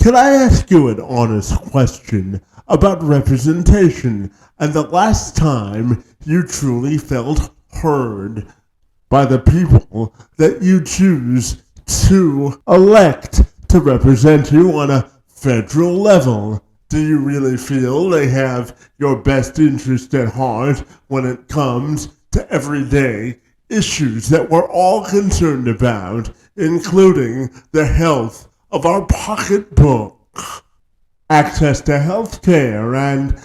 can I ask you an honest question about representation and the last time you truly felt heard by the people that you choose to elect to represent you on a federal level? Do you really feel they have your best interest at heart when it comes to everyday issues that we're all concerned about, including the health of our pocketbook, access to health care, and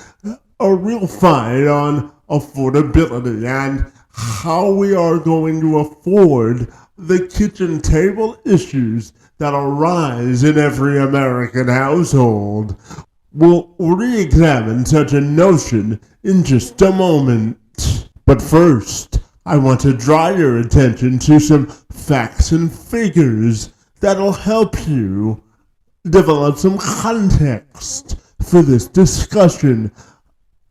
a real fight on affordability and how we are going to afford the kitchen table issues that arise in every American household? We'll re-examine such a notion in just a moment. But first, I want to draw your attention to some facts and figures that'll help you develop some context for this discussion.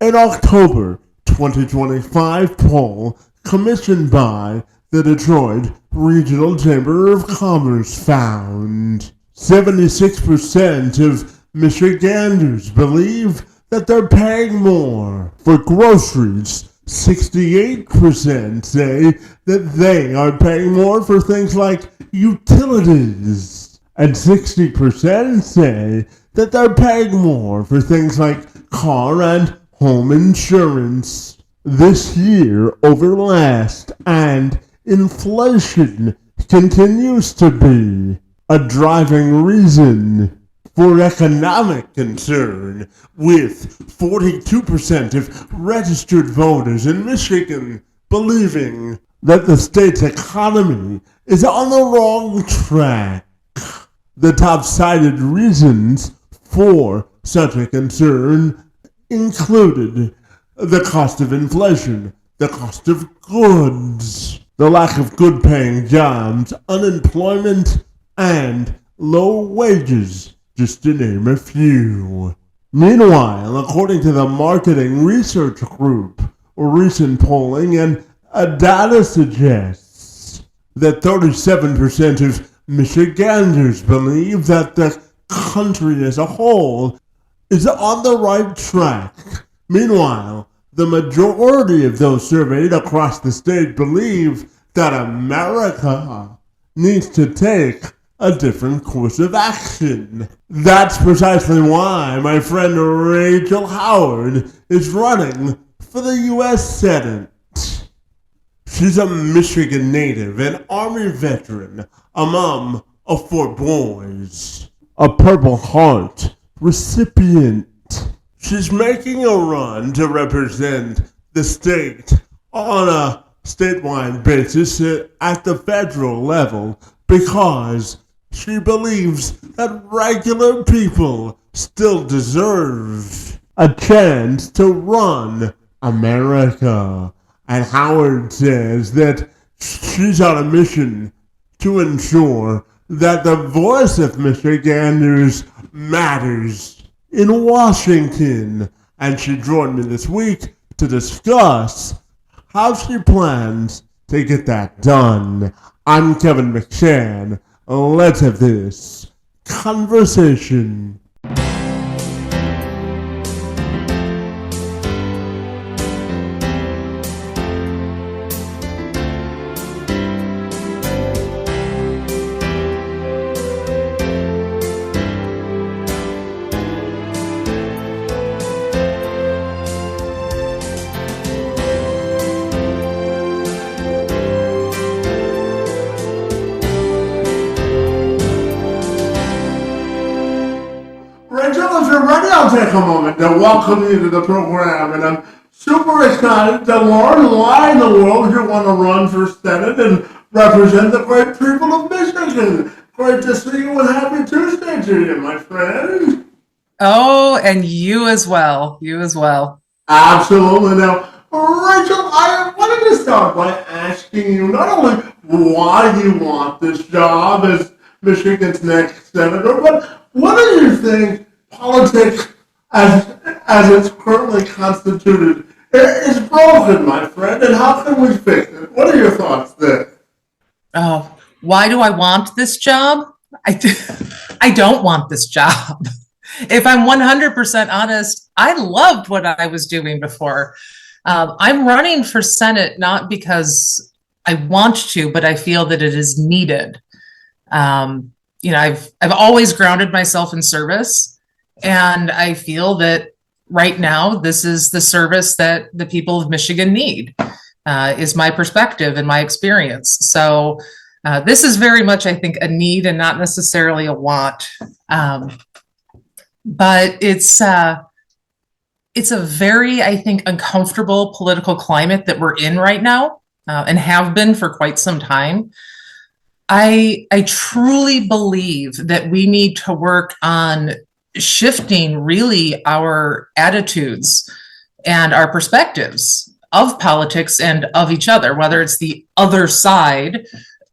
An October 2025 poll commissioned by the Detroit Regional Chamber of Commerce found 76% of Michiganders believe that they're paying more for groceries. 68% say that they are paying more for things like utilities. And 60% say that they're paying more for things like car and home insurance this year over last, and inflation continues to be a driving reason for economic concern, with 42% of registered voters in Michigan believing that the state's economy is on the wrong track. The top cited reasons for such a concern included the cost of inflation, the cost of goods, the lack of good-paying jobs, unemployment, and low wages, just to name a few. Meanwhile, according to the Marketing Research Group, recent polling and data suggests that 37% of Michiganders believe that the country as a whole is on the right track. Meanwhile, the majority of those surveyed across the state believe that America needs to take a different course of action. That's precisely why my friend Rachel Howard is running for the U.S. Senate. She's a Michigan native, an Army veteran, a mom of 4 boys, a Purple Heart recipient. She's making a run to represent the state on a statewide basis at the federal level because she believes that regular people still deserve a chance to run America. And Howard says that she's on a mission to ensure that the voice of Michiganders matters in Washington. And she joined me this week to discuss how she plans to get that done. I'm Kevin McShann. Let's have this conversation. I'll take a moment to welcome you to the program, and I'm super excited to learn why in the world you want to run for Senate and represent the great people of Michigan. Great to see you, and happy Tuesday to you, my friend. Oh, and you as well. You as well. Absolutely. Now, Rachel, I wanted to start by asking you not only why you want this job as Michigan's next senator, but what do you think politics, as it's currently constituted, is broken, my friend, and how can we fix it? What are your thoughts there? Oh, why do I want this job? I don't want this job. If I'm 100% honest, I loved what I was doing before. I'm running for Senate not because I want to, but I feel that it is needed. I've always grounded myself in service, and I feel that right now this is the service that the people of Michigan need. Is my perspective and my experience. So this is very much, I think, a need and not necessarily a want. But it's a very, I think, uncomfortable political climate that we're in right now, and have been for quite some time. I truly believe that we need to work on shifting really our attitudes and our perspectives of politics and of each other, whether it's the other side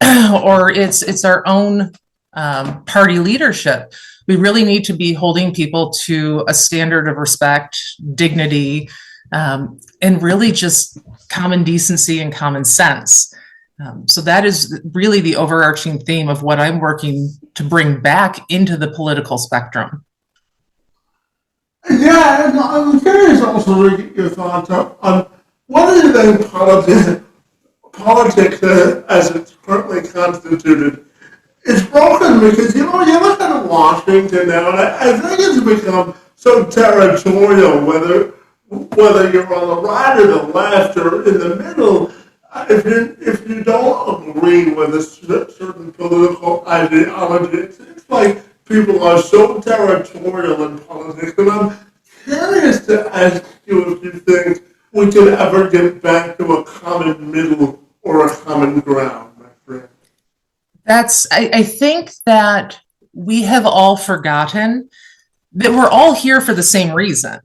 or it's our own party leadership. We really need to be holding people to a standard of respect, dignity, and really just common decency and common sense. So that is really the overarching theme of what I'm working to bring back into the political spectrum. Yeah, and I'm curious also to get your thoughts on what do you think politics as it's currently constituted is broken, because you look at Washington now, and I think it's become so territorial, whether you're on the right or the left or in the middle. If you don't agree with a certain political ideology, it's like people are so territorial in politics, and I'm curious to ask you if you think we could ever get back to a common middle or a common ground, my friend. I think that we have all forgotten that we're all here for the same reason.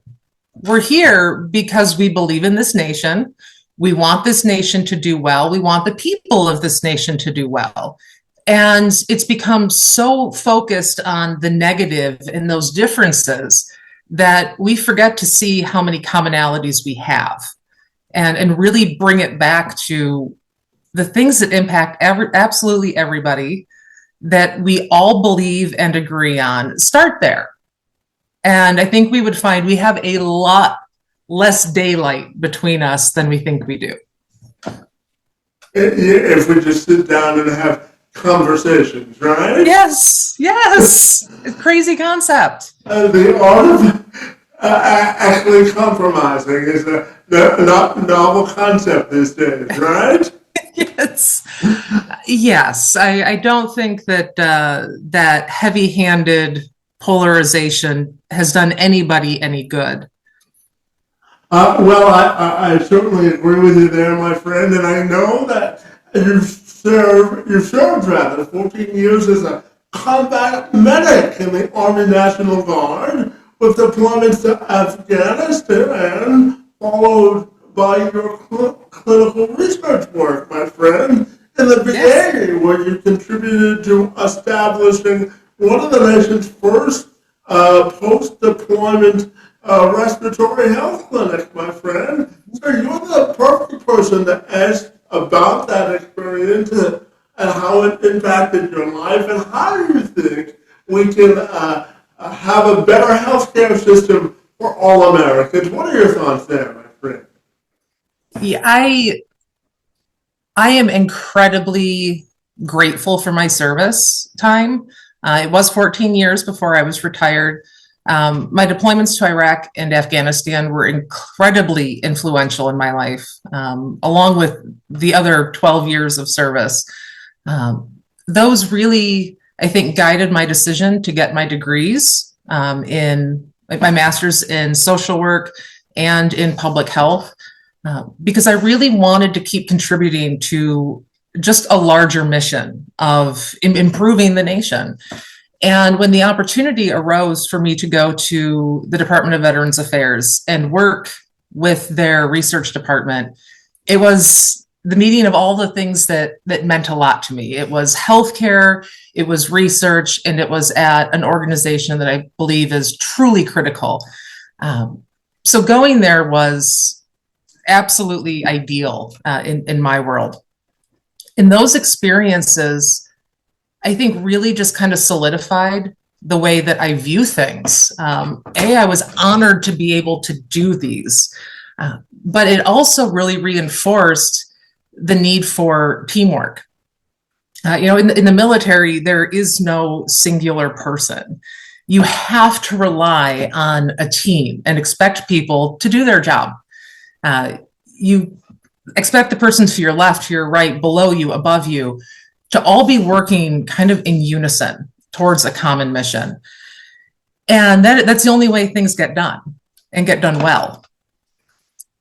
We're here because we believe in this nation. We want this nation to do well. We want the people of this nation to do well. And it's become so focused on the negative and those differences that we forget to see how many commonalities we have, and really bring it back to the things that impact absolutely everybody that we all believe and agree on. Start there. And I think we would find we have a lot less daylight between us than we think we do. If we just sit down and have conversations, right? Yes. Crazy concept. The art of actually compromising is a novel concept these days, right? Yes. I don't think that that heavy-handed polarization has done anybody any good. Well, I certainly agree with you there, my friend, and I know that you've served 14 years as a combat medic in the Army National Guard, with deployments to Afghanistan, followed by your clinical research work, my friend, in the VA, where you contributed to establishing one of the nation's first post-deployment respiratory health clinic, my friend. So you're the perfect person to ask about that experience and how it impacted your life, and how do you think we can have a better healthcare system for all Americans? What are your thoughts there, my friend? Yeah, I am incredibly grateful for my service time. It was 14 years before I was retired. My deployments to Iraq and Afghanistan were incredibly influential in my life, along with the other 12 years of service. Those really, I think, guided my decision to get my degrees in my master's in social work and in public health, because I really wanted to keep contributing to just a larger mission of improving the nation. And when the opportunity arose for me to go to the Department of Veterans Affairs and work with their research department, it was the meeting of all the things that meant a lot to me. It was healthcare, it was research, and it was at an organization that I believe is truly critical. So going there was absolutely ideal in my world. In those experiences, I think really just kind of solidified the way that I view things. I was honored to be able to do these, but it also really reinforced the need for teamwork. In the military, there is no singular person. You have to rely on a team and expect people to do their job. You expect the person to your left, to your right, below you, above you, to all be working kind of in unison towards a common mission. And that's the only way things get done and get done well.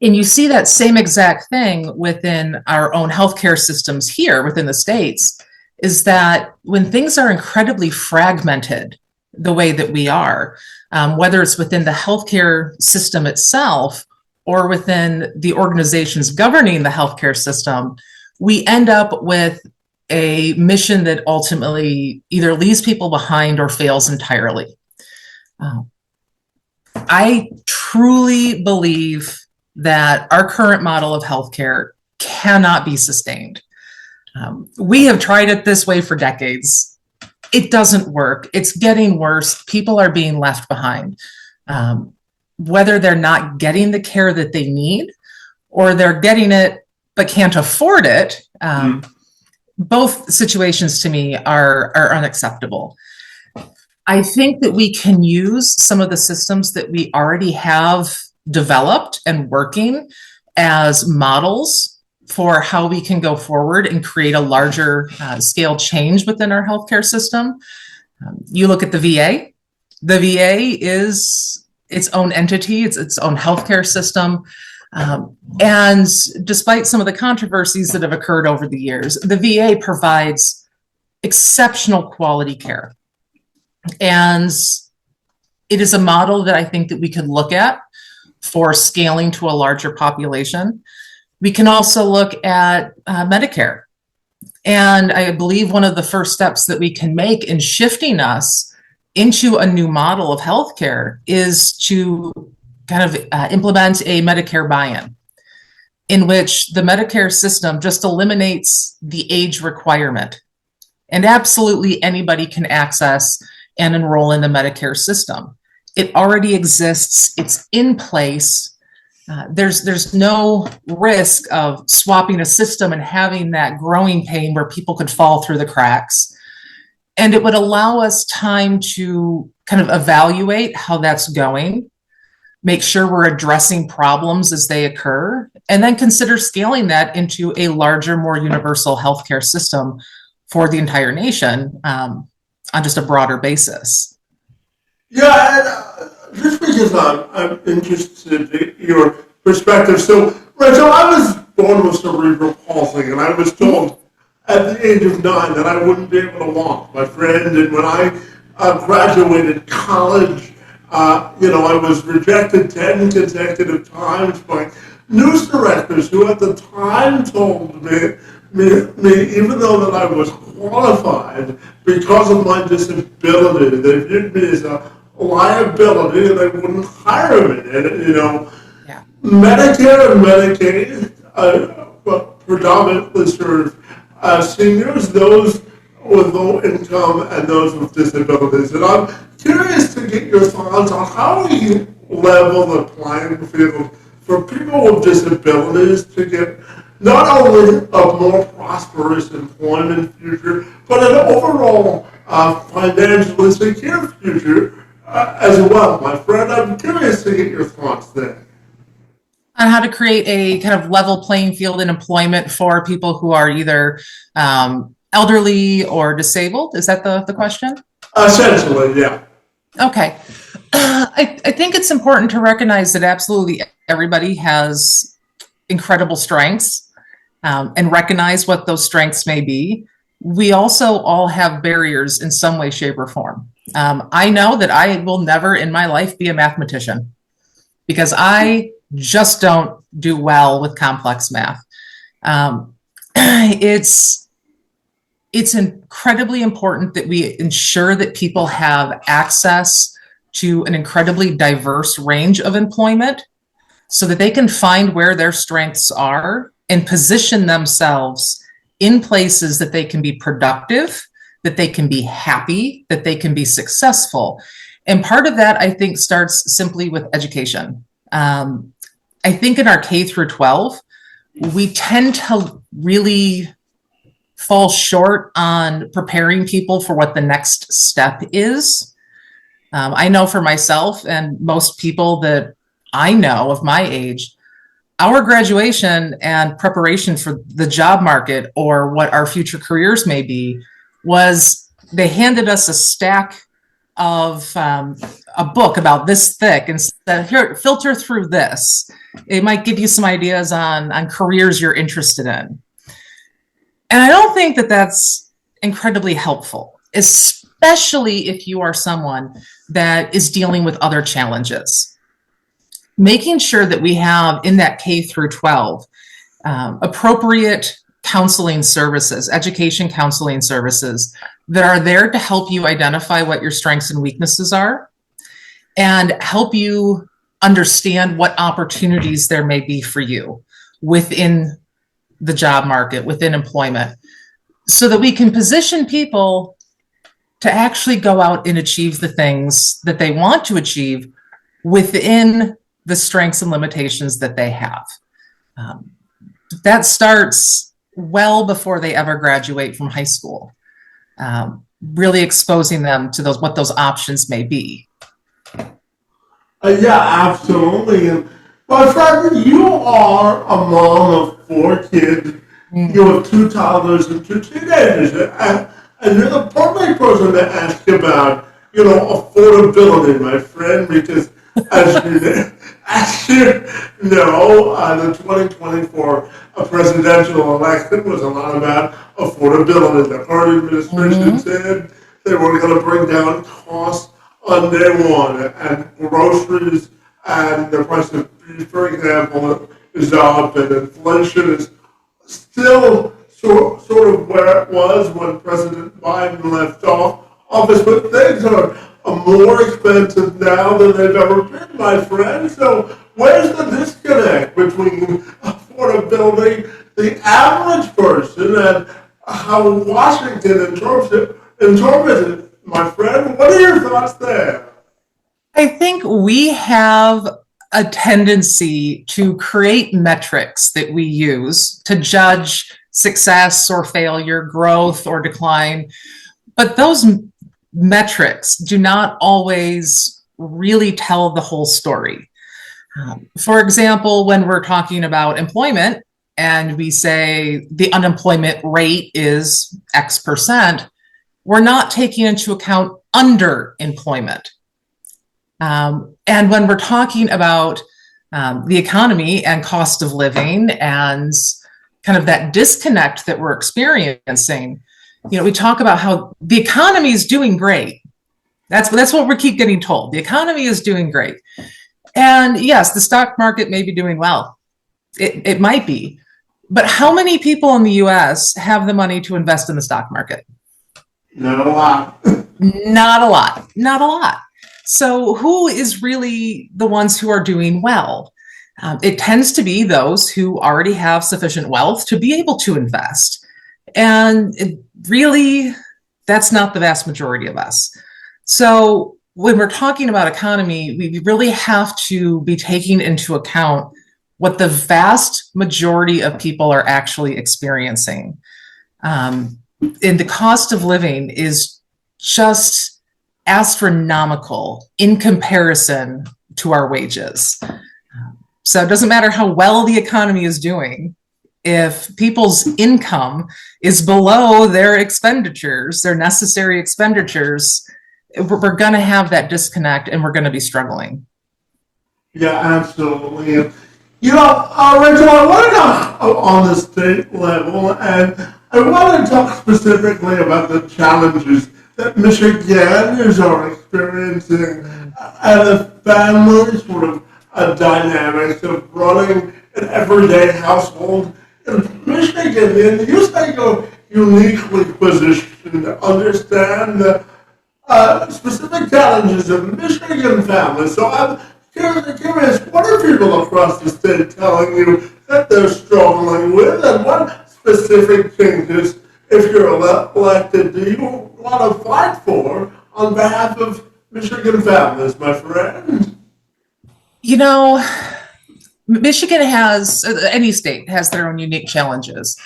And you see that same exact thing within our own healthcare systems here within the States, is that when things are incredibly fragmented the way that we are, whether it's within the healthcare system itself or within the organizations governing the healthcare system, we end up with a mission that ultimately either leaves people behind or fails entirely. I truly believe that our current model of healthcare cannot be sustained. We have tried it this way for decades. It doesn't work. It's getting worse. People are being left behind. Whether they're not getting the care that they need or they're getting it but can't afford it, both situations to me are unacceptable. I think that we can use some of the systems that we already have developed and working as models for how we can go forward and create a larger scale change within our healthcare system. You look at the VA. The VA is its own entity, it's its own healthcare system. And despite some of the controversies that have occurred over the years, the VA provides exceptional quality care. And it is a model that I think that we could look at for scaling to a larger population. We can also look at Medicare. And I believe one of the first steps that we can make in shifting us into a new model of healthcare is to kind of implement a Medicare buy-in, in which the Medicare system just eliminates the age requirement. And absolutely anybody can access and enroll in the Medicare system. It already exists, it's in place. There's no risk of swapping a system and having that growing pain where people could fall through the cracks. And it would allow us time to kind of evaluate how that's going, make sure we're addressing problems as they occur, and then consider scaling that into a larger, more universal healthcare system for the entire nation on just a broader basis. Yeah, and just because I'm interested in your perspective. So, Rachel, I was born with cerebral palsy, and I was told at the age of 9 that I wouldn't be able to walk. My friend, and when I graduated college, I was rejected 10 consecutive times by news directors who at the time told me even though that I was qualified because of my disability, they viewed me as a liability and they wouldn't hire me. And, Medicare and Medicaid predominantly serve seniors, those with low income, and those with disabilities. And I'm curious to get your thoughts on how we level the playing field for people with disabilities to get not only a more prosperous employment future, but an overall financially secure future as well. My friend, I'm curious to get your thoughts there. On how to create a kind of level playing field in employment for people who are either elderly or disabled. Is that the question? Essentially, yeah. Okay. I think it's important to recognize that absolutely everybody has incredible strengths and recognize what those strengths may be. We also all have barriers in some way, shape, or form. I know that I will never in my life be a mathematician because I just don't do well with complex math. It's incredibly important that we ensure that people have access to an incredibly diverse range of employment so that they can find where their strengths are and position themselves in places that they can be productive, that they can be happy, that they can be successful. And part of that, I think, starts simply with education. I think in our K through 12, we tend to really fall short on preparing people for what the next step is. I know for myself and most people that I know of my age, our graduation and preparation for the job market or what our future careers may be was they handed us a stack of a book about this thick and said, here, filter through this. It might give you some ideas on careers you're interested in. And I don't think that that's incredibly helpful, especially if you are someone that is dealing with other challenges. Making sure that we have in that K through 12 appropriate counseling services, education counseling services that are there to help you identify what your strengths and weaknesses are and help you understand what opportunities there may be for you within the job market, within employment, so that we can position people to actually go out and achieve the things that they want to achieve within the strengths and limitations that they have. That starts well before they ever graduate from high school, really exposing them to what those options may be. Yeah, absolutely. And my friend, you are a mom of 4 kids. You have 2 toddlers and 2 teenagers. And you're the perfect person to ask about, affordability, my friend, because as you know, the 2024 presidential election was a lot about affordability. The current administration said they were going to bring down costs on day one, and groceries and the price of beef, for example, is up, and inflation is still sort of where it was when President Biden left office, but things are more expensive now than they've ever been, my friend. So where's the disconnect between affordability, the average person, and how Washington interprets it? My friend, what are your thoughts there? I think we have a tendency to create metrics that we use to judge success or failure, growth or decline. But those metrics do not always really tell the whole story. For example, when we're talking about employment and we say the unemployment rate is X percent, we're not taking into account underemployment. And when we're talking about the economy and cost of living and kind of that disconnect that we're experiencing, we talk about how the economy is doing great. That's what we keep getting told. The economy is doing great. And yes, the stock market may be doing well. It might be. But how many people in the US have the money to invest in the stock market? Not a lot. Not a lot. Not a lot. So who is really the ones who are doing well? It tends to be those who already have sufficient wealth to be able to invest. And really, that's not the vast majority of us. So when we're talking about economy, we really have to be taking into account what the vast majority of people are actually experiencing. And the cost of living is just astronomical in comparison to our wages. So it doesn't matter how well the economy is doing. If people's income is below their expenditures, their necessary expenditures, we're going to have that disconnect and we're going to be struggling. Yeah, absolutely. Rachel, I want to talk on the state level, and I want to talk specifically about the challenges that Michiganders are experiencing and the family sort of dynamics of running an everyday household in Michigan. And you say you're uniquely positioned to understand the specific challenges of Michigan families. So I'm curious, what are people across the state telling you that they're struggling with, and what specific changes, if you're elected, do you want to fight for on behalf of Michigan families, my friend? You know, Michigan has, any state has their own unique challenges.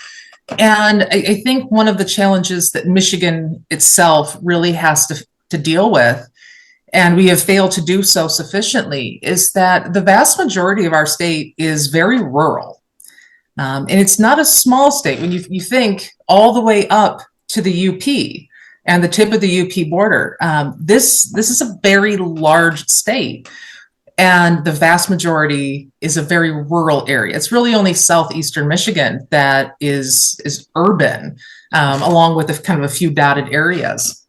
And I think one of the challenges that Michigan itself really has to deal with, and we have failed to do so sufficiently, is that the vast majority of our state is very rural. And it's not a small state. When you think all the way up to the UP and the tip of the UP border, this is a very large state. And the vast majority is a very rural area. It's really only southeastern Michigan that is urban, along with kind of a few dotted areas.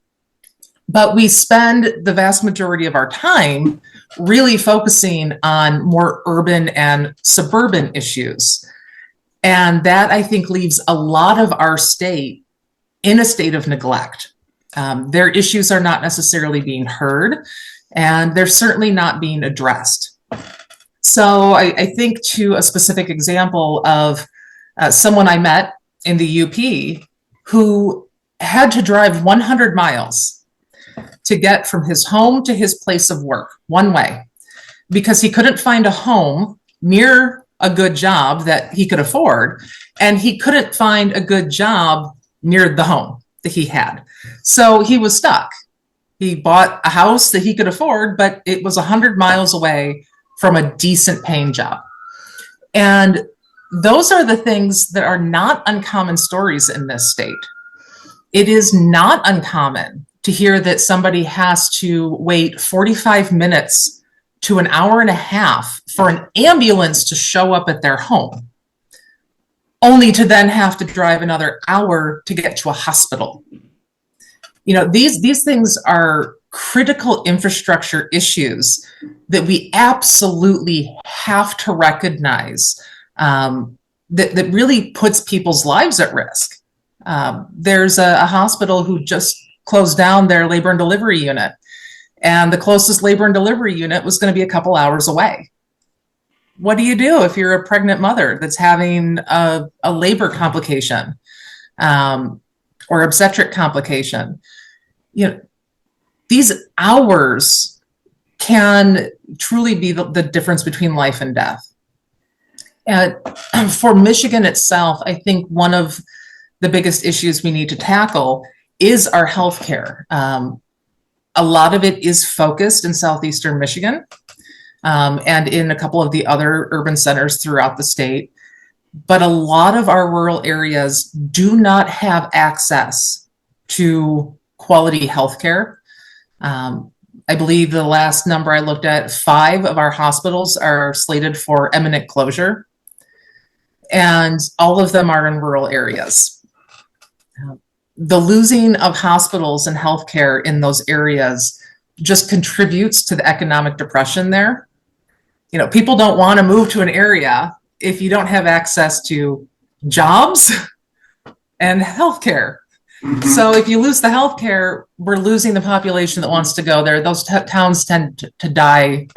But we spend the vast majority of our time really focusing on more urban and suburban issues. And that, I think, leaves a lot of our state in a state of neglect. Their issues are not necessarily being heard, and they're certainly not being addressed. So I think to a specific example of someone I met in the UP who had to drive 100 miles to get from his home to his place of work one way because he couldn't find a home near a good job that he could afford, and he couldn't find a good job near the home that he had. So he was stuck. He bought a house that he could afford, but it was 100 miles away from a decent paying job. And those are the things that are not uncommon stories in this state. It is not uncommon to hear that somebody has to wait 45 minutes to an hour and a half for an ambulance to show up at their home, only to then have to drive another hour to get to a hospital. You know, these things are critical infrastructure issues that we absolutely have to recognize, that really puts people's lives at risk. There's a hospital who just closed down their labor and delivery unit, and the closest labor and delivery unit was going to be a couple hours away. What do you do if you're a pregnant mother that's having a labor complication or obstetric complication? You know, these hours can truly be the difference between life and death. And for Michigan itself, I think one of the biggest issues we need to tackle is our healthcare. A lot of it is focused in southeastern Michigan and in a couple of the other urban centers throughout the state. But a lot of our rural areas do not have access to quality healthcare. I believe the last number I looked at, 5 of our hospitals are slated for imminent closure, and all of them are in rural areas. The losing of hospitals and healthcare in those areas just contributes to the economic depression there. You know, people don't want to move to an area if you don't have access to jobs and healthcare. Mm-hmm. So if you lose the healthcare, we're losing the population that wants to go there. Those towns tend to die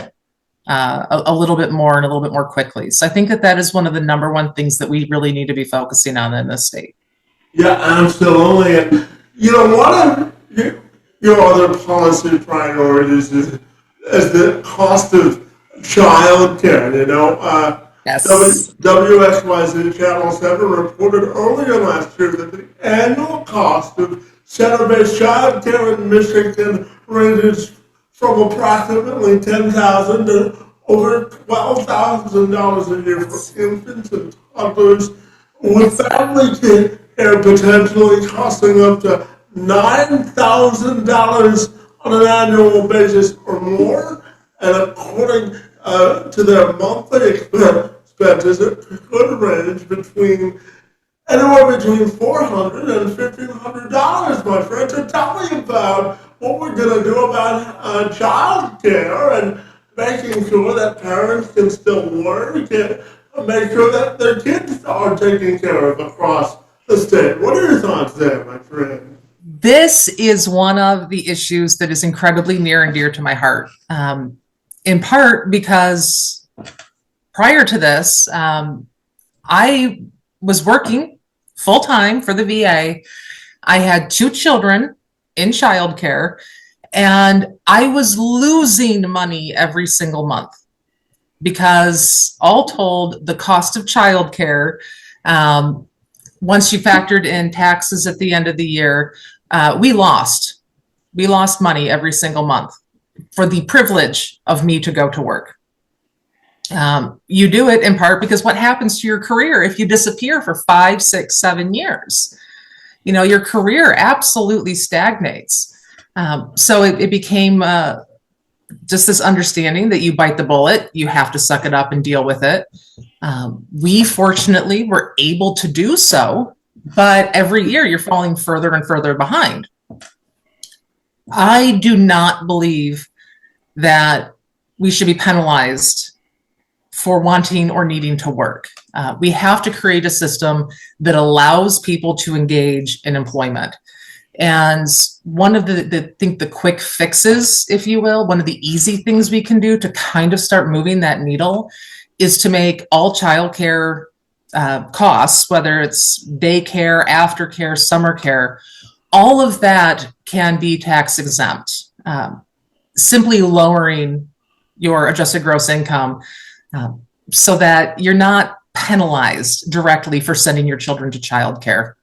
a little bit more and a little bit more quickly. So I think that is one of the number one things that we really need to be focusing on in this state. Yeah, absolutely. And, you know, one of your other policy priorities is the cost of child care. You know, yes. WXYZ Channel 7 reported earlier last year that the annual cost of center-based child care in Michigan ranges from approximately $10,000 to over $12,000 a year for infants and toddlers, with family care potentially costing up to $9,000 on an annual basis or more. And according to their monthly expenses, it could range anywhere between $400 and $1,500, my friend. So tell me about what we're going to do about child care and making sure that parents can still work and make sure that their kids are taken care of across the state. What are your thoughts there, my friend? This is one of the issues that is incredibly near and dear to my heart. In part because prior to this, I was working full-time for the VA. I had 2 children in childcare, and I was losing money every single month because, all told, the cost of childcare, once you factored in taxes at the end of the year, we lost money every single month for the privilege of me to go to work. You do it in part because what happens to your career if you disappear for 5, 6, 7 years? Your career absolutely stagnates. So it became just this understanding that you bite the bullet, you have to suck it up and deal with it. We fortunately were able to do so, but every year you're falling further and further behind. I do not believe that we should be penalized for wanting or needing to work. We have to create a system that allows people to engage in employment. And one of the quick fixes, if you will, one of the easy things we can do to kind of start moving that needle is to make all childcare costs, whether it's daycare, aftercare, summer care, all of that can be tax exempt. Simply lowering your adjusted gross income so that you're not penalized directly for sending your children to childcare.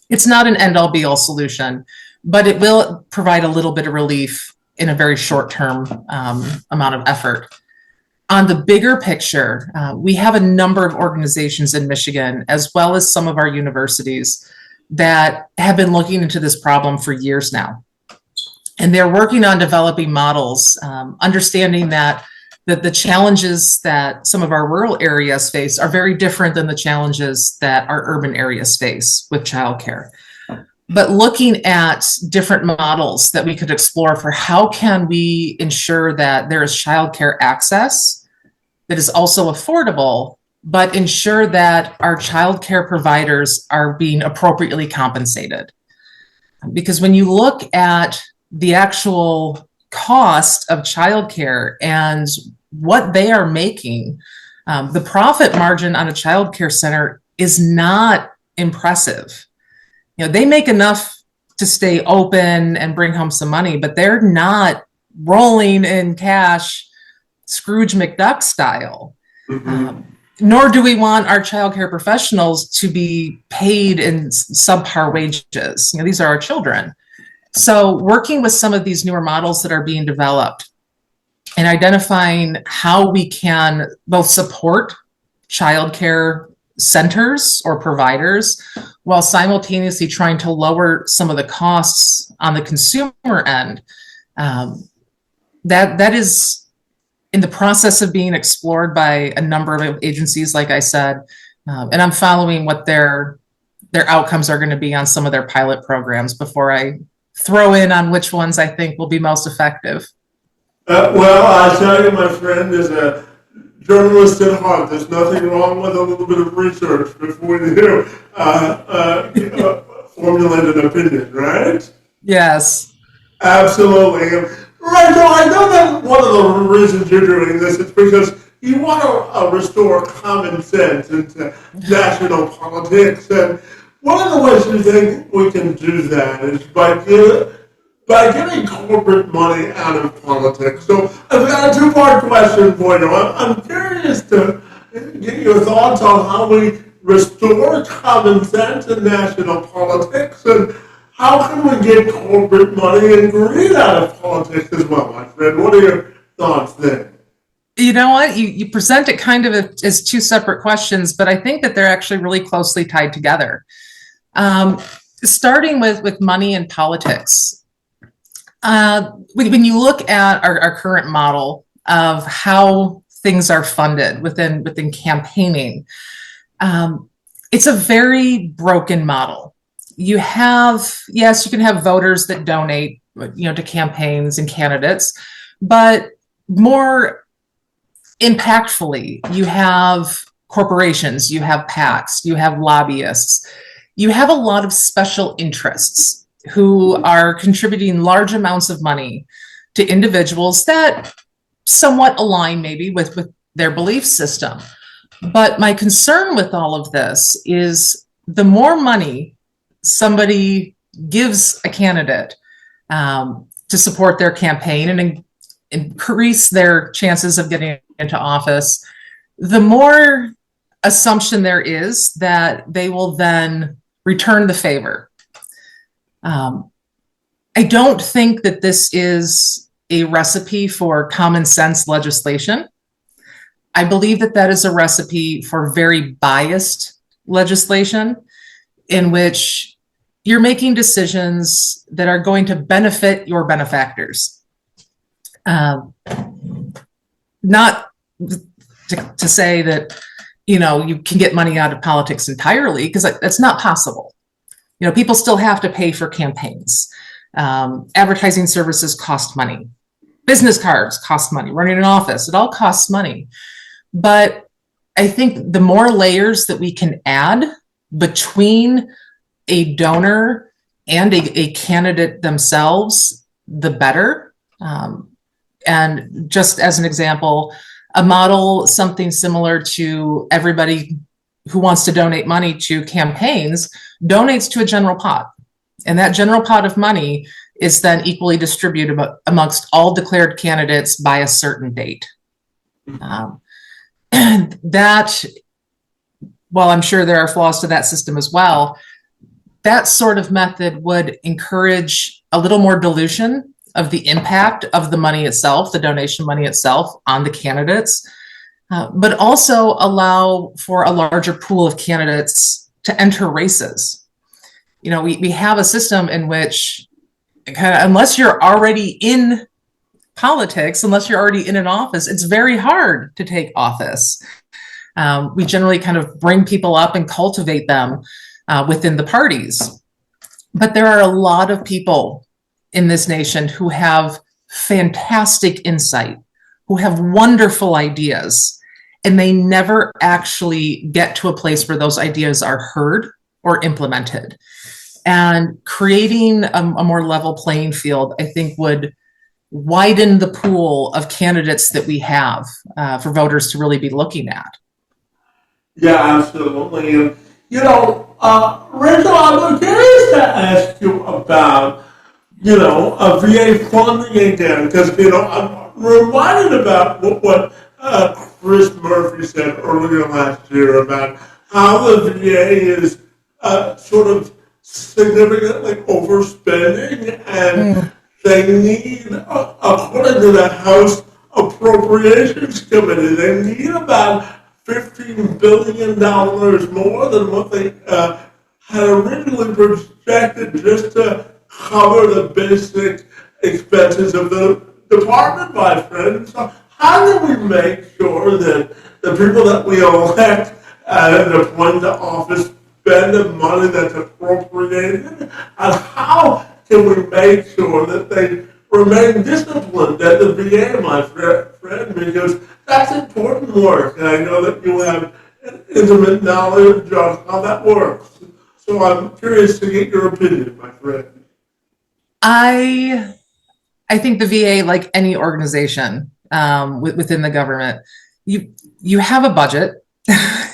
It's not an end-all be-all solution, but it will provide a little bit of relief in a very short-term amount of effort. On the bigger picture, we have a number of organizations in Michigan, as well as some of our universities, that have been looking into this problem for years now. And they're working on developing models, understanding that the challenges that some of our rural areas face are very different than the challenges that our urban areas face with childcare. But looking at different models that we could explore for how can we ensure that there is childcare access that is also affordable, but ensure that our childcare providers are being appropriately compensated. Because when you look at the actual cost of childcare and what they are making, the profit margin on a childcare center is not impressive. They make enough to stay open and bring home some money, but they're not rolling in cash Scrooge McDuck style. Mm-hmm. Nor do we want our childcare professionals to be paid in subpar wages. These are our children. So working with some of these newer models that are being developed and identifying how we can both support childcare centers or providers while simultaneously trying to lower some of the costs on the consumer end, that is in the process of being explored by a number of agencies, like I said, and I'm following what their outcomes are going to be on some of their pilot programs before I throw in on which ones I think will be most effective. Well, I tell you, my friend, as a journalist at heart, there's nothing wrong with a little bit of research before you formulate an opinion, right? Yes. Absolutely. Right, so I know that one of the reasons you're doing this is because you want to restore common sense into national politics, and one of the ways you think we can do that is by getting corporate money out of politics. So I've got a two-part question for you. I'm curious to get your thoughts on how we restore common sense in national politics, and how can we get corporate money and greed out of politics as well, my friend? What are your thoughts there? You know what? You present it kind of as two separate questions, but I think that they're actually really closely tied together. Starting with money and politics. When you look at our current model of how things are funded within campaigning, it's a very broken model. You can have voters that donate, to campaigns and candidates, but more impactfully, you have corporations, you have PACs, you have lobbyists, you have a lot of special interests who are contributing large amounts of money to individuals that somewhat align maybe with their belief system. But my concern with all of this is the more money somebody gives a candidate, to support their campaign and increase their chances of getting into office, the more assumption there is that they will then return the favor. I don't think that this is a recipe for common sense legislation. I believe that that is a recipe for very biased legislation in which you're making decisions that are going to benefit your benefactors. Not to say that, you know, you can get money out of politics entirely, because that's not possible. You know, people still have to pay for campaigns. Advertising services cost money. Business cards cost money. Running an office, it all costs money. But I think the more layers that we can add between a donor and a candidate themselves, the better. And just as an example, a model, something similar to everybody who wants to donate money to campaigns donates to a general pot. And that general pot of money is then equally distributed amongst all declared candidates by a certain date. That, while I'm sure there are flaws to that system as well, that sort of method would encourage a little more dilution of the impact of the money itself, the donation money itself, on the candidates, but also allow for a larger pool of candidates to enter races. You know, we have a system in which, kind of, unless you're already in politics, unless you're already in an office, it's very hard to take office. We generally kind of bring people up and cultivate them within the parties. But there are a lot of people in this nation who have fantastic insight, who have wonderful ideas, and they never actually get to a place where those ideas are heard or implemented. And creating a more level playing field, I think, would widen the pool of candidates that we have for voters to really be looking at. Yeah, absolutely. And, you know, Rachel, I'm curious to ask you about, you know, VA funding again, because, you know, I'm reminded about what Chris Murphy said earlier last year about how the VA is sort of significantly overspending, and they need, according to the House Appropriations Committee, they need about $15 billion more than what they had originally projected just to cover the basic expenses of the department, my friend. So how do we make sure that the people that we elect and appoint to office spend the money that's appropriated? And how can we make sure that they remain disciplined at the VA, my friend? Because that's important work, and I know that you have an intimate knowledge of how that works. So I'm curious to get your opinion, my friend. I think the VA, like any organization within the government, you have a budget.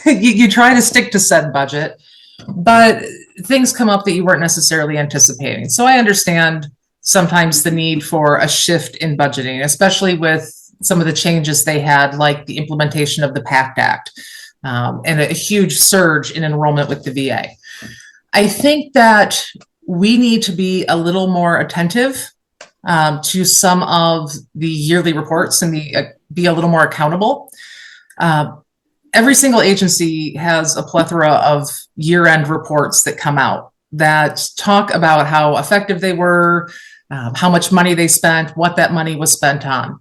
you try to stick to said budget, but things come up that you weren't necessarily anticipating. So I understand sometimes the need for a shift in budgeting, especially with some of the changes they had, like the implementation of the PACT Act and a huge surge in enrollment with the VA. I think that we need to be a little more attentive to some of the yearly reports and be a little more accountable. Every single agency has a plethora of year-end reports that come out that talk about how effective they were, how much money they spent, what that money was spent on.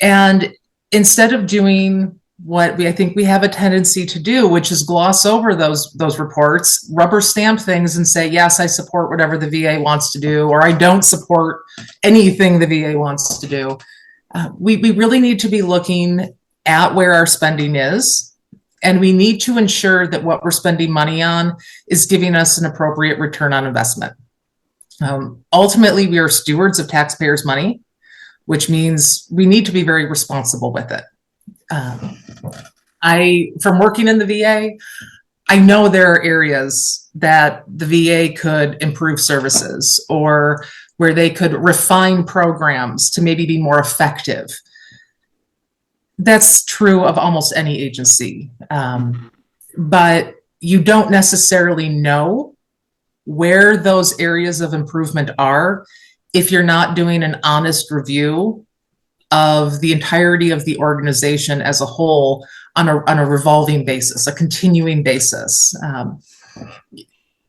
And instead of doing what I think we have a tendency to do, which is gloss over those reports, rubber stamp things and say, yes, I support whatever the VA wants to do, or I don't support anything the VA wants to do. We really need to be looking at where our spending is, and we need to ensure that what we're spending money on is giving us an appropriate return on investment. Ultimately, we are stewards of taxpayers' money, which means we need to be very responsible with it. From working in the VA, I know there are areas that the VA could improve services, or where they could refine programs to maybe be more effective. That's true of almost any agency. But you don't necessarily know where those areas of improvement are if you're not doing an honest review of the entirety of the organization as a whole on a revolving basis, a continuing basis.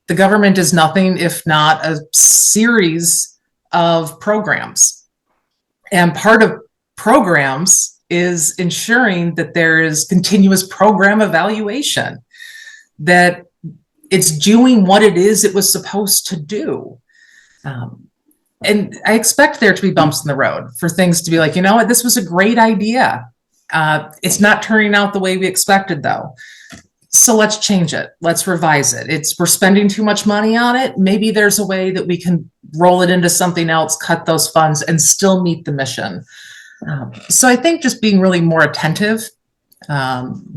The government is nothing if not a series of programs. And part of programs is ensuring that there is continuous program evaluation, that it's doing what it is it was supposed to do. And I expect there to be bumps in the road for things to be like, you know what, this was a great idea. It's not turning out the way we expected, though. So let's change it. Let's revise it. We're spending too much money on it. Maybe there's a way that we can roll it into something else, cut those funds, and still meet the mission. So I think just being really more attentive,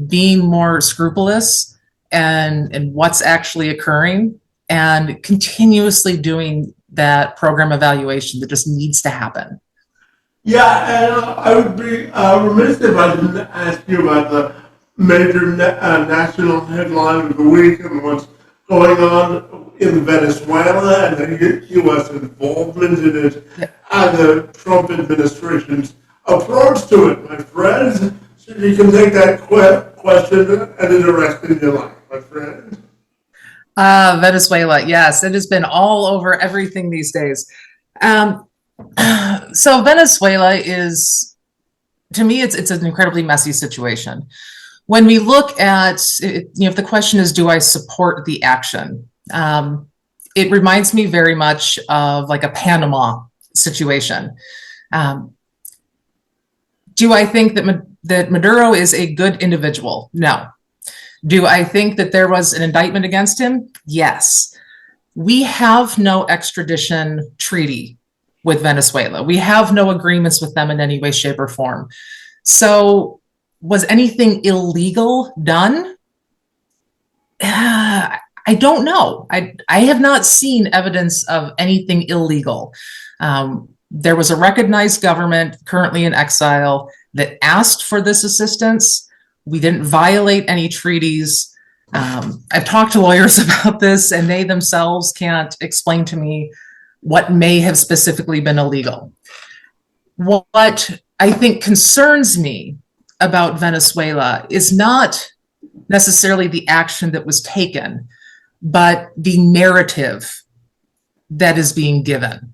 being more scrupulous and what's actually occurring, and continuously doing that program evaluation that just needs to happen. Yeah, and I would be remiss if I didn't ask you about the major national headline of the week and what's going on in Venezuela and the U.S. involvement in it, and the Trump administration's approach to it, my friends. So you can take that question and interact in your life, my friend. Venezuela, yes, it has been all over everything these days. So Venezuela is, to me, it's an incredibly messy situation. When we look at, if the question is, do I support the action? It reminds me very much of like a Panama situation. Do I think that Maduro is a good individual? No. Do I think that there was an indictment against him? Yes. We have no extradition treaty with Venezuela. We have no agreements with them in any way, shape, or form. So was anything illegal done? I don't know. I have not seen evidence of anything illegal. There was a recognized government currently in exile that asked for this assistance. We didn't violate any treaties. I've talked to lawyers about this, and they themselves can't explain to me what may have specifically been illegal. What I think concerns me about Venezuela is not necessarily the action that was taken, but the narrative that is being given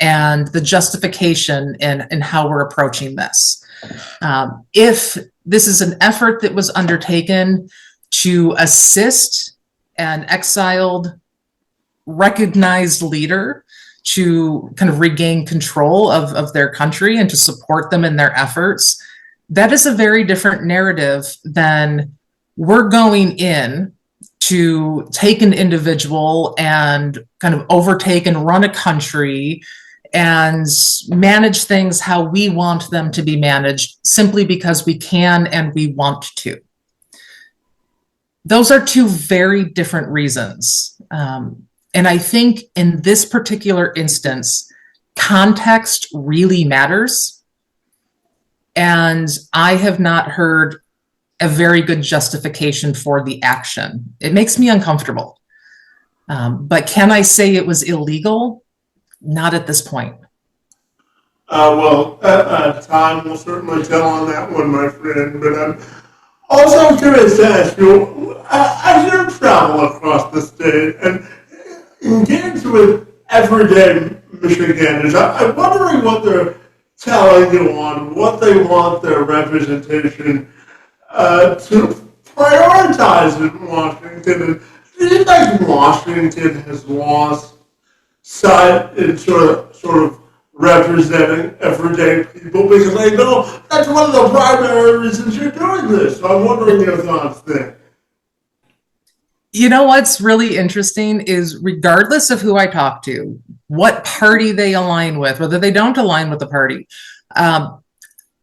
and the justification in how we're approaching this. If this is an effort that was undertaken to assist an exiled, recognized leader to kind of regain control of their country and to support them in their efforts, that is a very different narrative than we're going in to take an individual and kind of overtake and run a country and manage things how we want them to be managed simply because we can and we want to. Those are two very different reasons. And I think in this particular instance, context really matters. And I have not heard a very good justification for the action. It makes me uncomfortable. But can I say it was illegal? Not at this point. Well, time will certainly tell on that one, my friend. But I'm also curious to ask you, as you travel across the state and engage with everyday Michiganders, I'm wondering what they're telling you on what they want their representation to prioritize in Washington. And do you think Washington has lost sight in sort of representing everyday people? Because I know that's one of the primary reasons you're doing this. So I'm wondering your thoughts there. You know what's really interesting is regardless of who I talk to, what party they align with, whether they don't align with the party,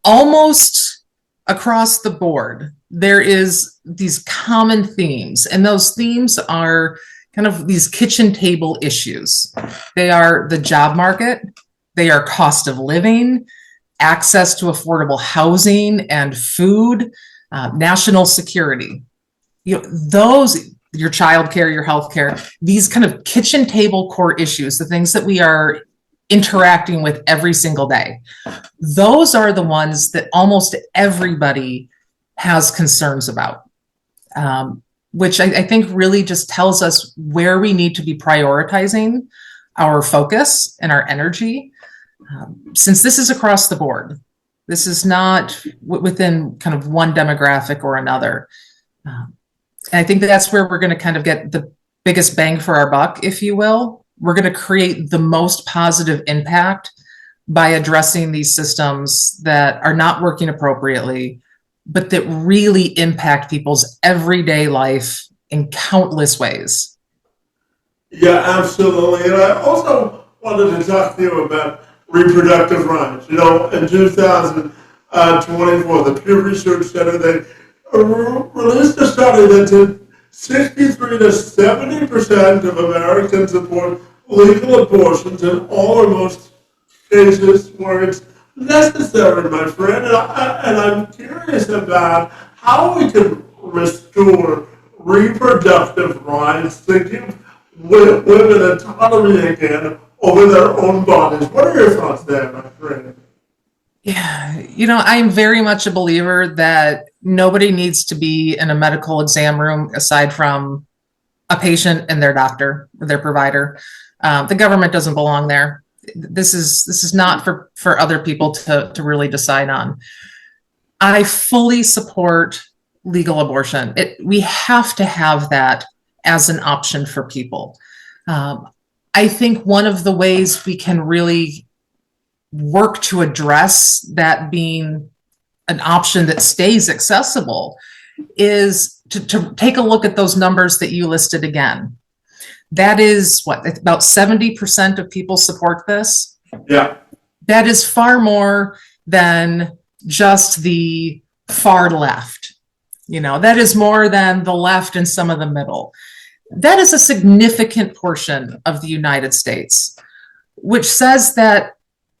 almost across the board, there is these common themes. And those themes are kind of these kitchen table issues. They are the job market, they are cost of living, access to affordable housing and food, national security. Those, your childcare, your healthcare, these kind of kitchen table core issues, the things that we are interacting with every single day. Those are the ones that almost everybody has concerns about, which I think really just tells us where we need to be prioritizing our focus and our energy. Since this is across the board, this is not within kind of one demographic or another. And I think that's where we're going to kind of get the biggest bang for our buck, if you will. We're going to create the most positive impact by addressing these systems that are not working appropriately, but that really impact people's everyday life in countless ways. Yeah, absolutely. And I also wanted to talk to you about reproductive rights. You know, in 2024, the Pew Research Center, they released a study that said 63 to 70% of Americans support legal abortions in all or most cases where it's necessary, my friend. And I'm curious about how we can restore reproductive rights to give women autonomy again over their own bodies. What are your thoughts there, my friend? Yeah, I'm very much a believer that nobody needs to be in a medical exam room aside from a patient and their doctor or their provider. The government doesn't belong there. This is not for other people to really decide on. I fully support legal abortion. We have to have that as an option for people. I think one of the ways we can really work to address that being an option that stays accessible is to take a look at those numbers that you listed again. That is about 70% of people support this. Yeah. That is far more than just the far left. That is more than the left and some of the middle. That is a significant portion of the United States, which says that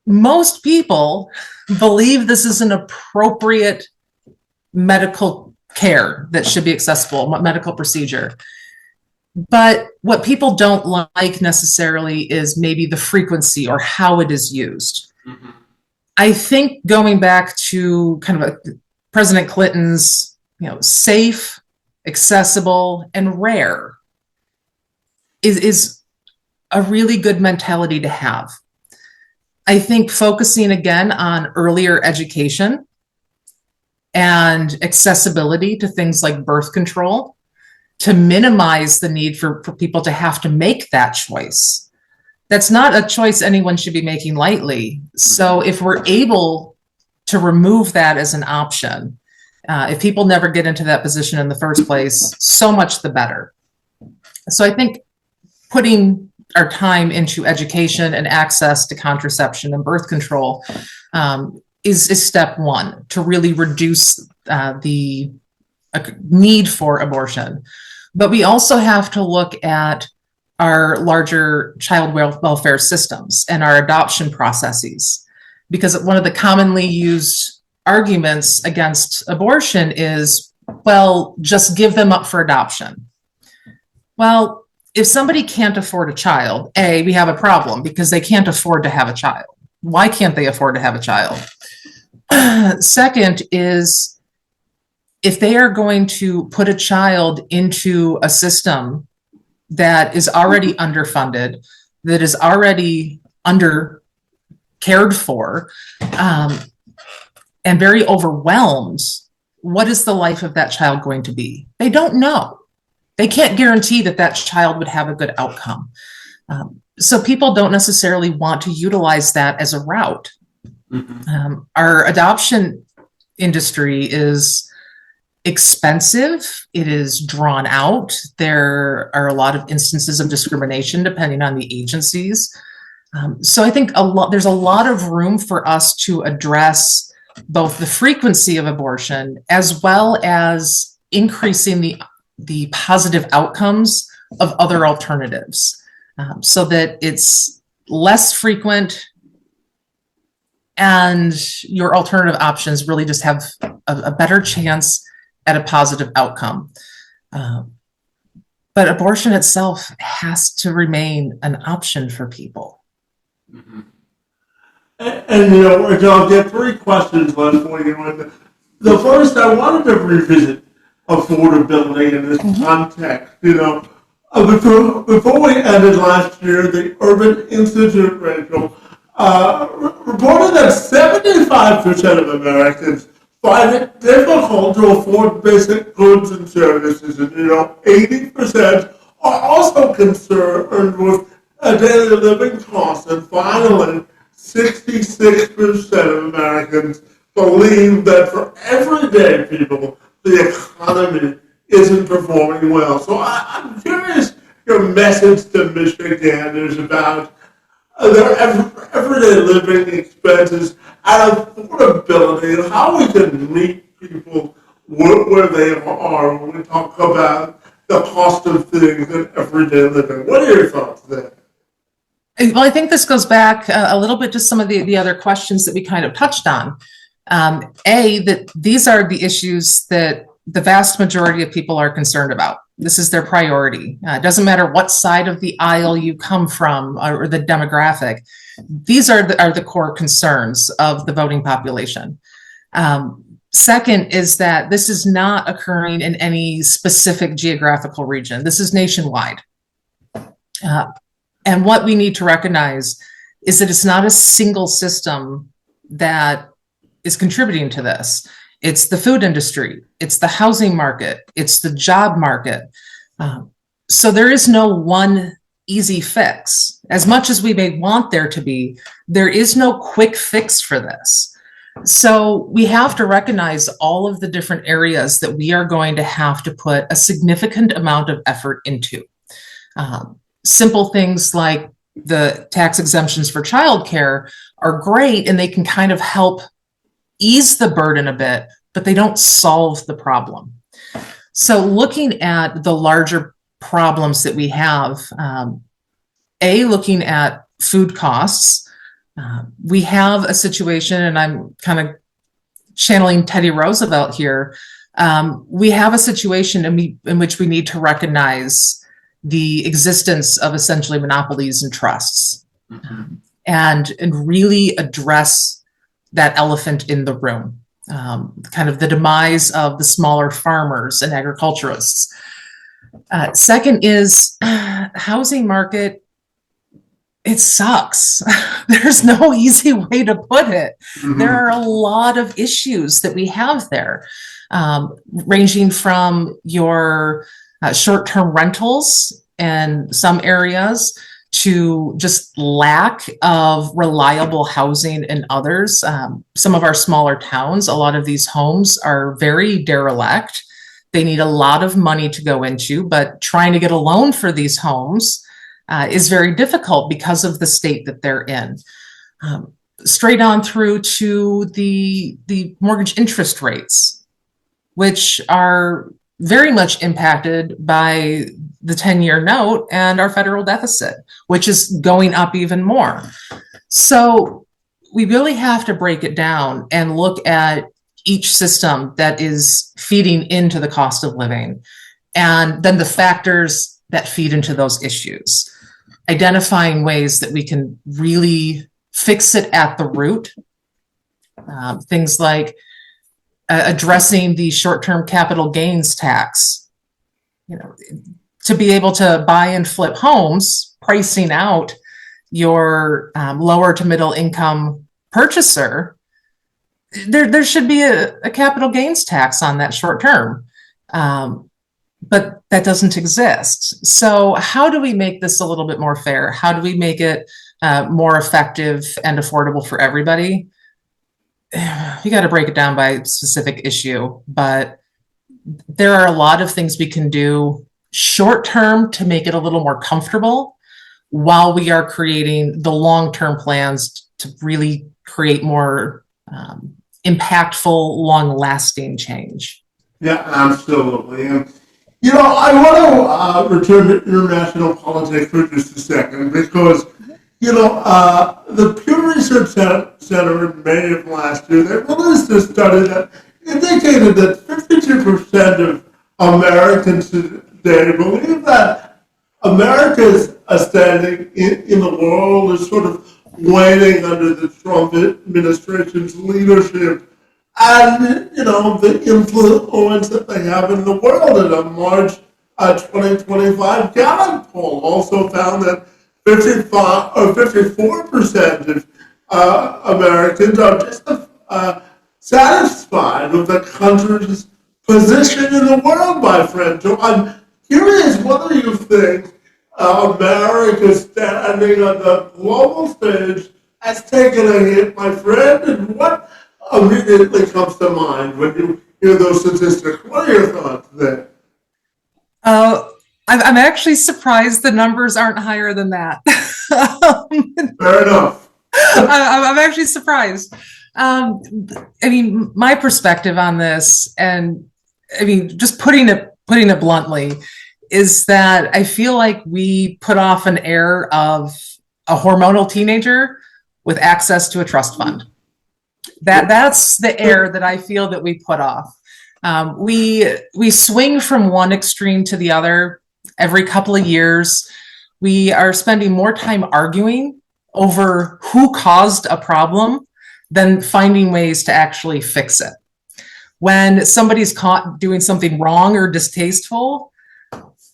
most people believe this is an appropriate medical care that should be accessible, medical procedure. But what people don't like necessarily is maybe the frequency or how it is used. Mm-hmm. I think going back to kind of President Clinton's, safe, accessible, and rare is a really good mentality to have. I think focusing again on earlier education and accessibility to things like birth control to minimize the need for people to have to make that choice. That's not a choice anyone should be making lightly. So if we're able to remove that as an option, if people never get into that position in the first place, so much the better. So I think putting our time into education and access to contraception and birth control is step one to really reduce the need for abortion. But we also have to look at our larger child welfare systems and our adoption processes, because one of the commonly used arguments against abortion is, well, just give them up for adoption. Well, if somebody can't afford a child, we have a problem because they can't afford to have a child. Why can't they afford to have a child? Second is, if they are going to put a child into a system that is already underfunded, that is already under cared for, and very overwhelmed, what is the life of that child going to be? They don't know. They can't guarantee that child would have a good outcome. So people don't necessarily want to utilize that as a route. Mm-hmm. Our adoption industry is expensive. It is drawn out. There are a lot of instances of discrimination depending on the agencies. So I think there's a lot of room for us to address both the frequency of abortion as well as increasing the positive outcomes of other alternatives, so that it's less frequent and your alternative options really just have a better chance at a positive outcome. But abortion itself has to remain an option for people. Mm-hmm. And I'll get three questions left for you. The first, I wanted to revisit affordability in this context. Before we ended last year, the Urban Institute, Rachel, reported that 75% of Americans find it difficult to afford basic goods and services, and 80% are also concerned with daily living costs, and finally, 66% of Americans believe that for everyday people, the economy isn't performing well. So I'm curious your message to Michiganders about their everyday living expenses and affordability, and how we can meet people where they are when we talk about the cost of things in everyday living. What are your thoughts there? Well, I think this goes back a little bit to some of the other questions that we kind of touched on. That these are the issues that the vast majority of people are concerned about. This is their priority. It doesn't matter what side of the aisle you come from or the demographic. These are the core concerns of the voting population. Second is that this is not occurring in any specific geographical region. This is nationwide. And what we need to recognize is that it's not a single system that is contributing to this. It's the food industry, it's the housing market, it's the job market. So there is no one easy fix. As much as we may want there to be, there is no quick fix for this. So we have to recognize all of the different areas that we are going to have to put a significant amount of effort into. Simple things like the tax exemptions for childcare are great, and they can kind of help ease the burden a bit, but they don't solve the problem. So looking at the larger problems that we have, looking at food costs, we have a situation, and I'm kind of channeling Teddy Roosevelt here. We have a situation in which we need to recognize the existence of essentially monopolies and trusts, and really address that elephant in the room, kind of the demise of the smaller farmers and agriculturalists. Second is housing market. It sucks. There's no easy way to put it. Mm-hmm. There are a lot of issues that we have there, ranging from your short-term rentals in some areas to just lack of reliable housing in others. Some of our smaller towns, a lot of these homes are very derelict. They need a lot of money to go into, but trying to get a loan for these homes is very difficult because of the state that they're in. Straight on through to the mortgage interest rates, which are very much impacted by the 10-year note and our federal deficit, which is going up even more. So we really have to break it down and look at each system that is feeding into the cost of living, and then the factors that feed into those issues, identifying ways that we can really fix it at the root. Things like addressing the short-term capital gains tax, to be able to buy and flip homes, pricing out your lower to middle income purchaser. There should be a capital gains tax on that short term, but that doesn't exist. So how do we make this a little bit more fair? How do we make it more effective and affordable for everybody? You got to break it down by specific issue, but there are a lot of things we can do short term to make it a little more comfortable while we are creating the long-term plans to really create more impactful, long-lasting change. Yeah, absolutely. And I want to return to international politics for just a second because, the Pew Research Center in May of last year, they released a study that indicated that 52% of Americans today believe that America's standing in the world is sort of waning under the Trump administration's leadership and, the influence that they have in the world. In a March 2025 Gallup poll also found that 55 or 54% of Americans are just satisfied with the country's position in the world, my friend. So I'm curious, what do you think America standing on the global stage has taken a hit, my friend, and what immediately comes to mind when you hear those statistics? What are your thoughts there? I'm actually surprised the numbers aren't higher than that. Fair enough. I'm actually surprised. My perspective on this, and just putting it bluntly, is that I feel like we put off an air of a hormonal teenager with access to a trust fund. That's the air that I feel that we put off. We swing from one extreme to the other every couple of years. We are spending more time arguing over who caused a problem than finding ways to actually fix it. When somebody's caught doing something wrong or distasteful,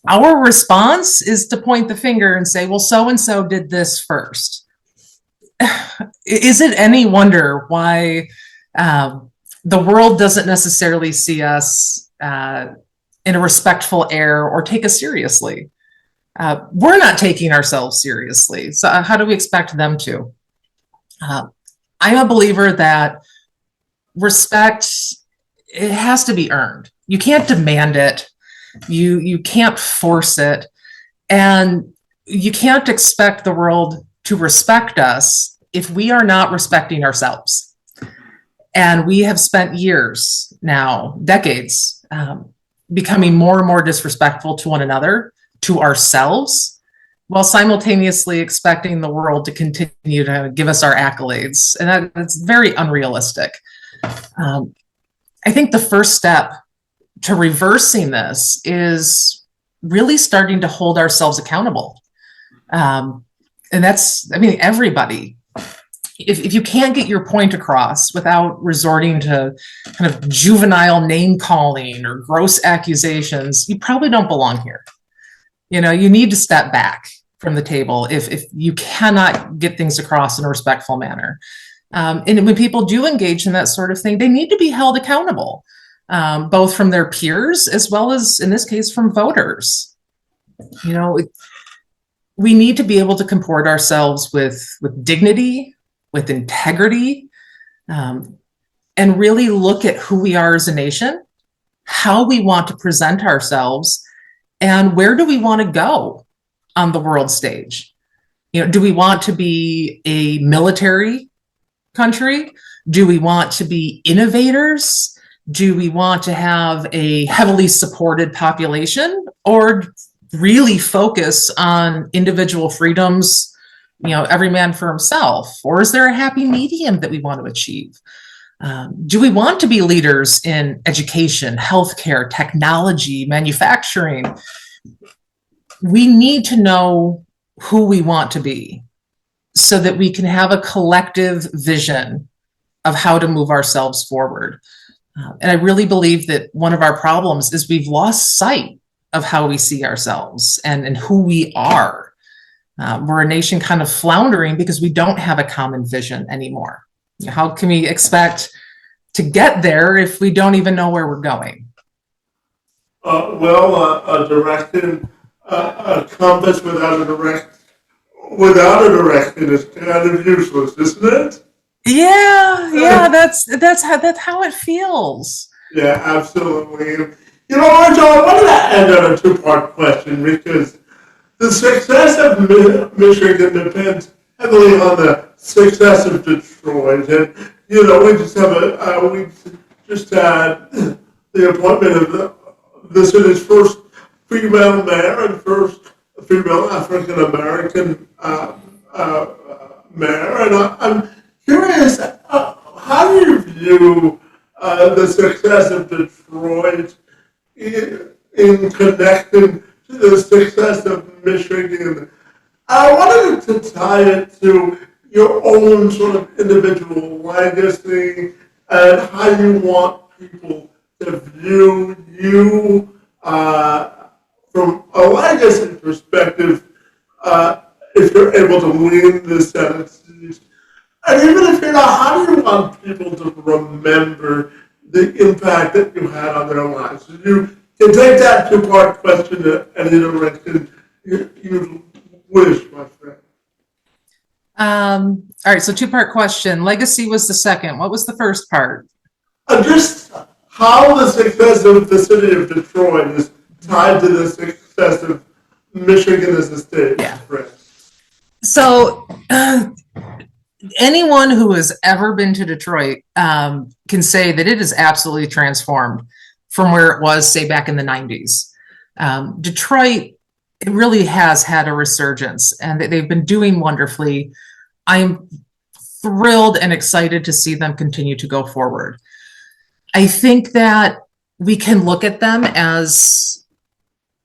our response is to point the finger and say, well, so-and-so did this first. Is it any wonder why the world doesn't necessarily see us in a respectful air or take us seriously? We're not taking ourselves seriously. So how do we expect them to? I'm a believer that respect, it has to be earned. You can't demand it. You can't force it. And you can't expect the world to respect us if we are not respecting ourselves. And we have spent years now, decades, becoming more and more disrespectful to one another, to ourselves, while simultaneously expecting the world to continue to give us our accolades. And that's very unrealistic. I think the first step to reversing this is really starting to hold ourselves accountable. And that's, everybody. If you can't get your point across without resorting to kind of juvenile name calling or gross accusations, you probably don't belong here. You need to step back from the table if you cannot get things across in a respectful manner. And when people do engage in that sort of thing, they need to be held accountable, both from their peers as well as, in this case, from voters. We need to be able to comport ourselves with dignity, with integrity, and really look at who we are as a nation, how we want to present ourselves, and where do we want to go on the world stage? Do we want to be a military country? Do we want to be innovators? Do we want to have a heavily supported population, or really focus on individual freedoms, every man for himself? Or is there a happy medium that we want to achieve? Do we want to be leaders in education, healthcare, technology, manufacturing? We need to know who we want to be so that we can have a collective vision of how to move ourselves forward. And I really believe that one of our problems is we've lost sight of how we see ourselves and who we are. We're a nation kind of floundering because we don't have a common vision anymore. How can we expect to get there if we don't even know where we're going? A direction, a compass without a direction is kind of useless, isn't it? Yeah, that's how it feels. Yeah, absolutely. What, Joe, I wanted to end on a two-part question because the success of Michigan depends heavily on the success of Detroit, and we just had the appointment of the city's first female mayor and first female African American mayor, and I'm curious, how do you view the success of Detroit in connection to the success of Michigan? I wanted to tie it to your own sort of individual legacy and how you want people to view you from a legacy perspective if you're able to win the Senate seat. And even if you're not, how do you want people to remember the impact that you had on their lives? So you can take that two-part question in any direction you wish, my friend. All right, so two-part question. Legacy was the second. What was the first part? Just how the success of the city of Detroit is tied to the success of Michigan as a state. Yeah. So anyone who has ever been to Detroit can say that it is absolutely transformed from where it was, say, back in the 90s. Detroit, it really has had a resurgence, and they've been doing wonderfully. I'm thrilled and excited to see them continue to go forward. I think that we can look at them as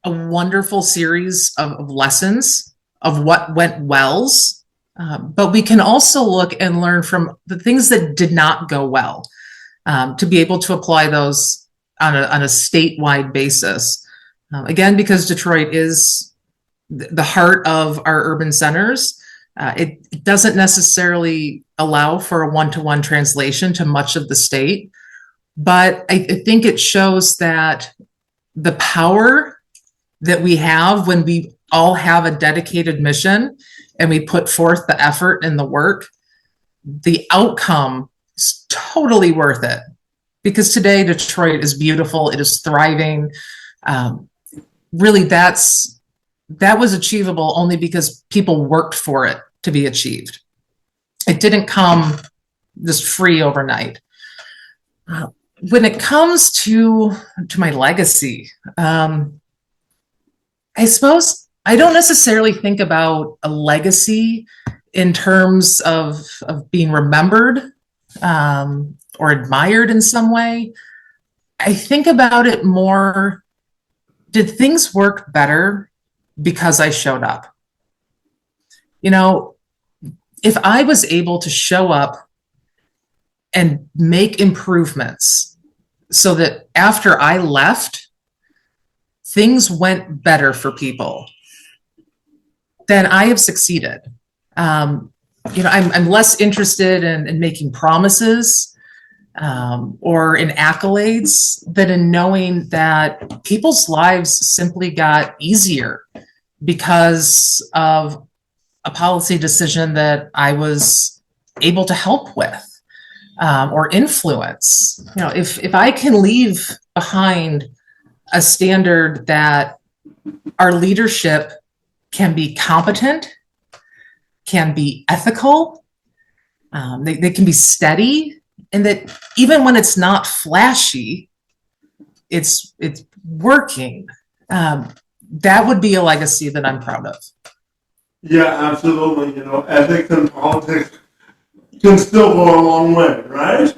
a wonderful series of lessons of what went wells, but we can also look and learn from the things that did not go well, to be able to apply those on a statewide basis. Again, because Detroit is the heart of our urban centers, it doesn't necessarily allow for a one-to-one translation to much of the state, but I think it shows that the power that we have when we all have a dedicated mission and we put forth the effort and the work, the outcome is totally worth it. Because today Detroit is beautiful, it is thriving. Really, that was achievable only because people worked for it to be achieved. It didn't come just free overnight. When it comes to my legacy, I suppose I don't necessarily think about a legacy in terms of being remembered or admired in some way. I think about it more, did things work better because I showed up? You know, if I was able to show up and make improvements so that after I left, things went better for people, then I have succeeded. I'm less interested in making promises or in accolades than in knowing that people's lives simply got easier because of a policy decision that I was able to help with or influence. If I can leave behind a standard that our leadership can be competent, can be ethical, they can be steady, and that even when it's not flashy, it's working. That would be a legacy that I'm proud of. Yeah, absolutely. Ethics and politics can still go a long way, right?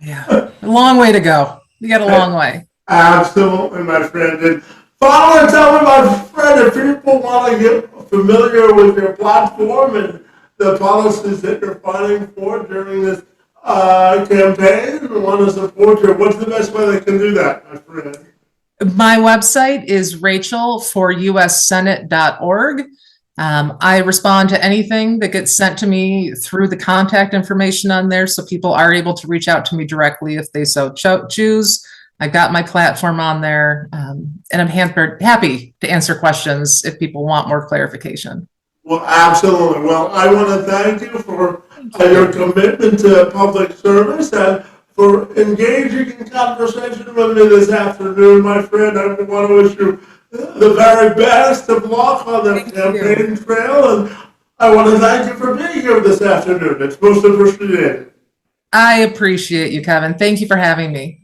Yeah, a long way to go. You got a long way. Absolutely, my friend. And finally, tell me, my friend, if people want to get familiar with your platform and the policies that you're fighting for during this campaign and want to support you, what's the best way they can do that, my friend? My website is rachel4ussenate.org. I respond to anything that gets sent to me through the contact information on there, so people are able to reach out to me directly if they so choose. I got my platform on there, and I'm happy to answer questions if people want more clarification. Well, absolutely. Well, I want to thank you for your commitment to public service and for engaging in conversation with me this afternoon, my friend. I want to wish you the very best of luck on the campaign trail, and I want to thank you for being here this afternoon. It's most appreciated. I appreciate you, Kevin. Thank you for having me.